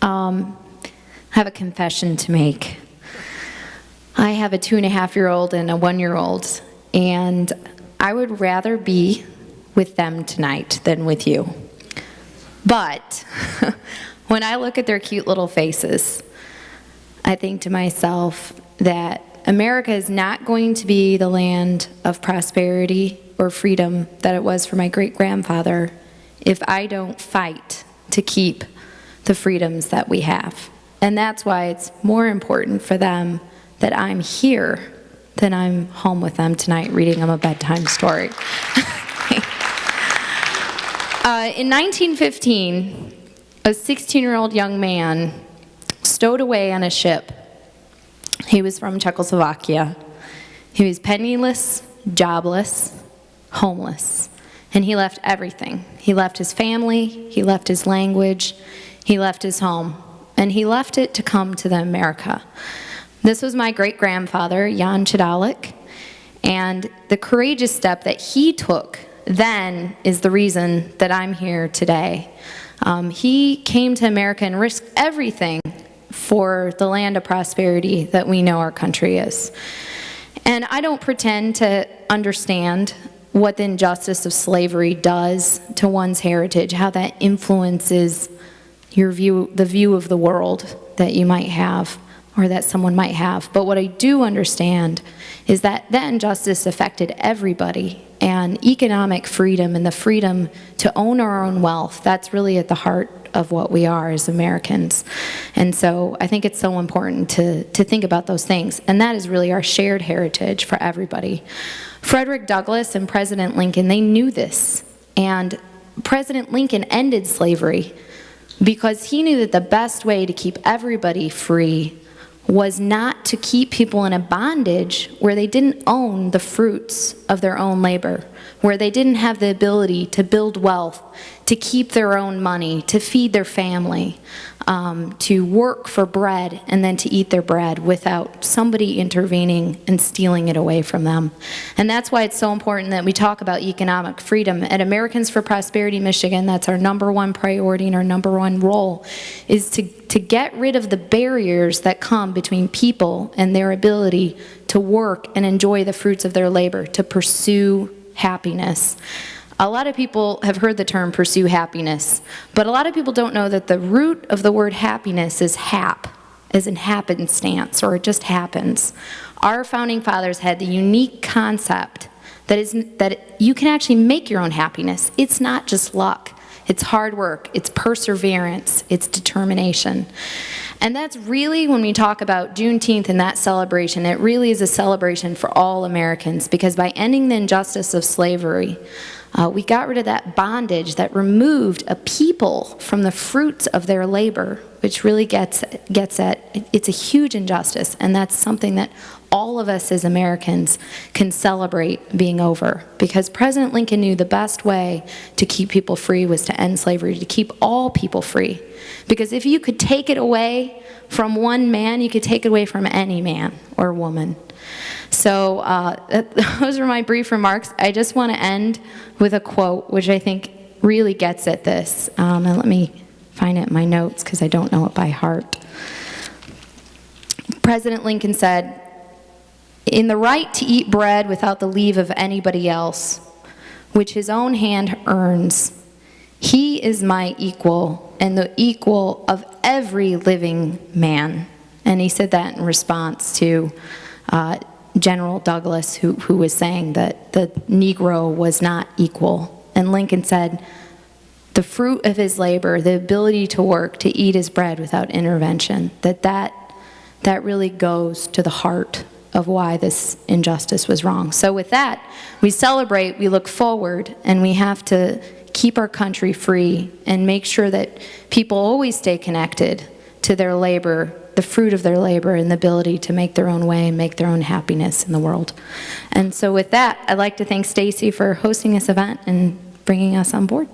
I have a confession to make. I have a 2.5-year-old and a 1-year-old, and I would rather be with them tonight than with you. But when I look at their cute little faces, I think to myself that America is not going to be the land of prosperity or freedom that it was for my great-grandfather if I don't fight to keep the freedoms that we have. And that's why it's more important for them that I'm here than I'm home with them tonight reading them a bedtime story. In 1915, a 16-year-old young man stowed away on a ship. He was from Czechoslovakia. He was penniless, jobless, homeless, and he left everything. He left his family, he left his language, he left his home, and he left it to come to America. This was my great-grandfather, Jan Chidalik, and the courageous step that he took then is the reason that I'm here today. He came to America and risked everything for the land of prosperity that we know our country is. And I don't pretend to understand what the injustice of slavery does to one's heritage, how that influences your view, the view of the world that you might have or that someone might have. But what I do understand is that that injustice affected everybody, and economic freedom and the freedom to own our own wealth, that's really at the heart of what we are as Americans. And so I think it's so important to think about those things, and that is really our shared heritage for everybody. Frederick Douglass and President Lincoln, they knew this, and President Lincoln ended slavery because he knew that the best way to keep everybody free was not to keep people in a bondage where they didn't own the fruits of their own labor, where they didn't have the ability to build wealth, to keep their own money, to feed their family, to work for bread and then to eat their bread without somebody intervening and stealing it away from them. And that's why it's so important that we talk about economic freedom. At Americans for Prosperity Michigan, that's our #1 priority and our #1 role, is to get rid of the barriers that come between people and their ability to work and enjoy the fruits of their labor, to pursue happiness. A lot of people have heard the term pursue happiness, but a lot of people don't know that the root of the word happiness is hap, as in happenstance, or it just happens. Our founding fathers had the unique concept that you can actually make your own happiness. It's not just luck. It's hard work, it's perseverance, it's determination. And that's really, when we talk about Juneteenth and that celebration, it really is a celebration for all Americans, because by ending the injustice of slavery, we got rid of that bondage that removed a people from the fruits of their labor, which really gets at, it's a huge injustice, and that's something that all of us as Americans can celebrate being over, because President Lincoln knew the best way to keep people free was to end slavery, to keep all people free. Because if you could take it away from one man, you could take it away from any man or woman. So those are my brief remarks. I just want to end with a quote, which I think really gets at this. And let me find it in my notes, because I don't know it by heart. President Lincoln said, "In the right to eat bread without the leave of anybody else, which his own hand earns, he is my equal and the equal of every living man." And he said that in response to General Douglas, who was saying that the Negro was not equal. And Lincoln said, the fruit of his labor, the ability to work, to eat his bread without intervention, that really goes to the heart of why this injustice was wrong. So with that, we celebrate, we look forward, and we have to keep our country free and make sure that people always stay connected to their labor, the fruit of their labor, and the ability to make their own way and make their own happiness in the world. And so with that, I'd like to thank Stacy for hosting this event and bringing us on board.